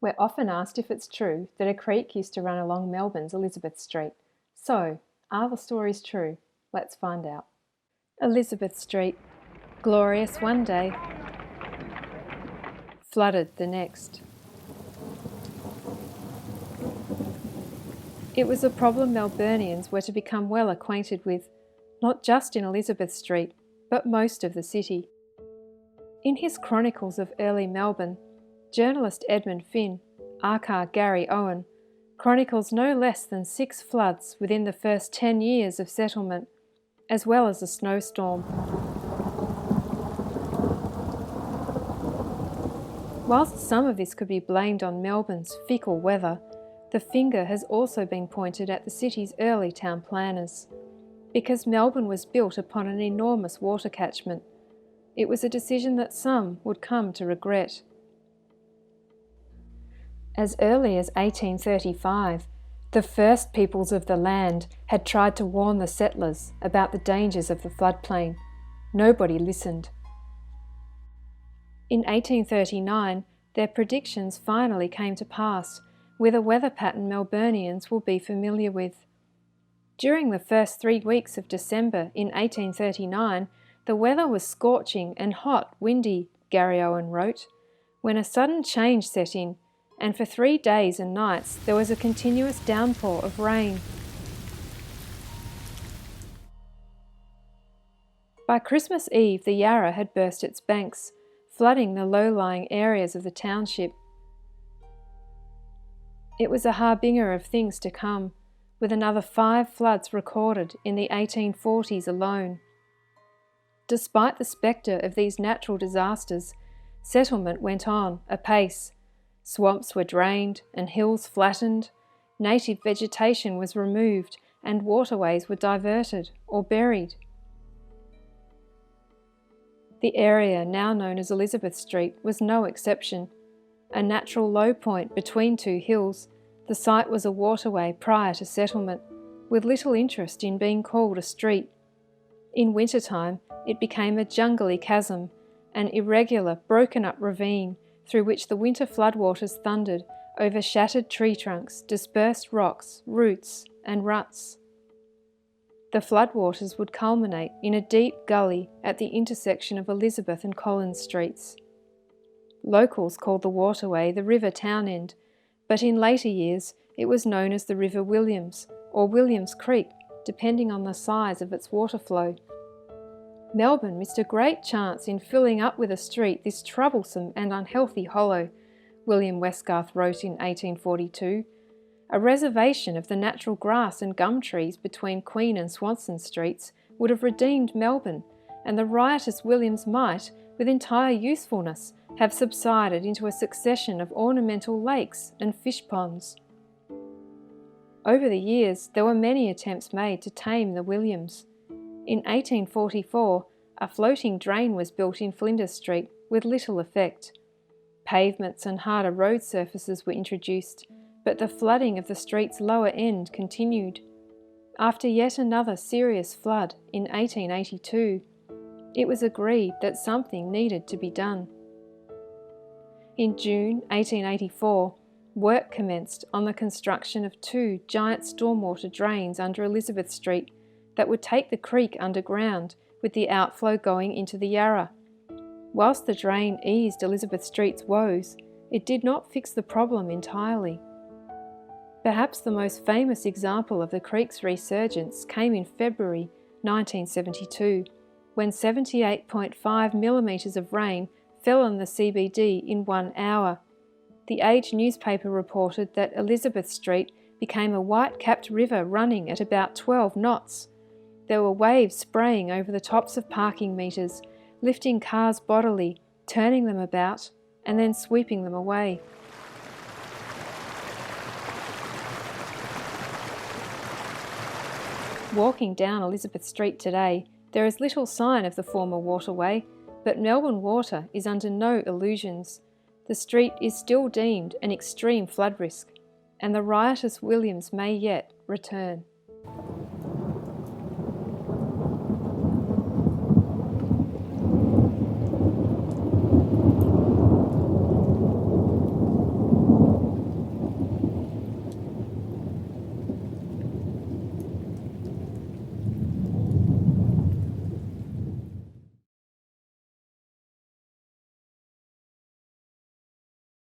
We're often asked if it's true that a creek used to run along Melbourne's Elizabeth Street. So, are the stories true? Let's find out. Elizabeth Street. Glorious one day, flooded the next. It was a problem Melburnians were to become well acquainted with, not just in Elizabeth Street, but most of the city. In his chronicles of early Melbourne, journalist Edmund Finn, aka Gary Owen, chronicles no less than 6 floods within the first 10 years of settlement, as well as a snowstorm. Whilst some of this could be blamed on Melbourne's fickle weather, the finger has also been pointed at the city's early town planners. Because Melbourne was built upon an enormous water catchment, it was a decision that some would come to regret. As early as 1835, the first peoples of the land had tried to warn the settlers about the dangers of the floodplain. Nobody listened. In 1839, their predictions finally came to pass, with a weather pattern Melburnians will be familiar with. During the first 3 weeks of December in 1839, the weather was scorching and hot, windy, Gary Owen wrote, when a sudden change set in, and for 3 days and nights there was a continuous downpour of rain. By Christmas Eve, the Yarra had burst its banks, flooding the low-lying areas of the township. It was a harbinger of things to come, with another 5 floods recorded in the 1840s alone. Despite the spectre of these natural disasters, settlement went on apace. Swamps were drained and hills flattened, native vegetation was removed and waterways were diverted or buried. The area now known as Elizabeth Street was no exception. A natural low point between 2 hills, the site was a waterway prior to settlement, with little interest in being called a street. In wintertime, it became a jungly chasm, an irregular, broken-up ravine through which the winter floodwaters thundered over shattered tree trunks, dispersed rocks, roots, and ruts. The floodwaters would culminate in a deep gully at the intersection of Elizabeth and Collins Streets. Locals called the waterway the River Townend, but in later years it was known as the River Williams or Williams Creek, depending on the size of its water flow. Melbourne missed a great chance in filling up with a street this troublesome and unhealthy hollow, William Westgarth wrote in 1842. A reservation of the natural grass and gum trees between Queen and Swanston Streets would have redeemed Melbourne, and the riotous Williams might, with entire usefulness, have subsided into a succession of ornamental lakes and fish ponds. Over the years, there were many attempts made to tame the Williams. In 1844, a floating drain was built in Flinders Street with little effect. Pavements and harder road surfaces were introduced, but the flooding of the street's lower end continued. After yet another serious flood in 1882, it was agreed that something needed to be done. In June 1884, work commenced on the construction of 2 giant stormwater drains under Elizabeth Street that would take the creek underground, with the outflow going into the Yarra. Whilst the drain eased Elizabeth Street's woes, it did not fix the problem entirely. Perhaps the most famous example of the creek's resurgence came in February 1972, when 78.5 millimetres of rain fell on the CBD in 1 hour. The Age newspaper reported that Elizabeth Street became a white-capped river running at about 12 knots. There were waves spraying over the tops of parking meters, lifting cars bodily, turning them about, and then sweeping them away. Walking down Elizabeth Street today, there is little sign of the former waterway, but Melbourne Water is under no illusions. The street is still deemed an extreme flood risk, and the riotous Williams may yet return.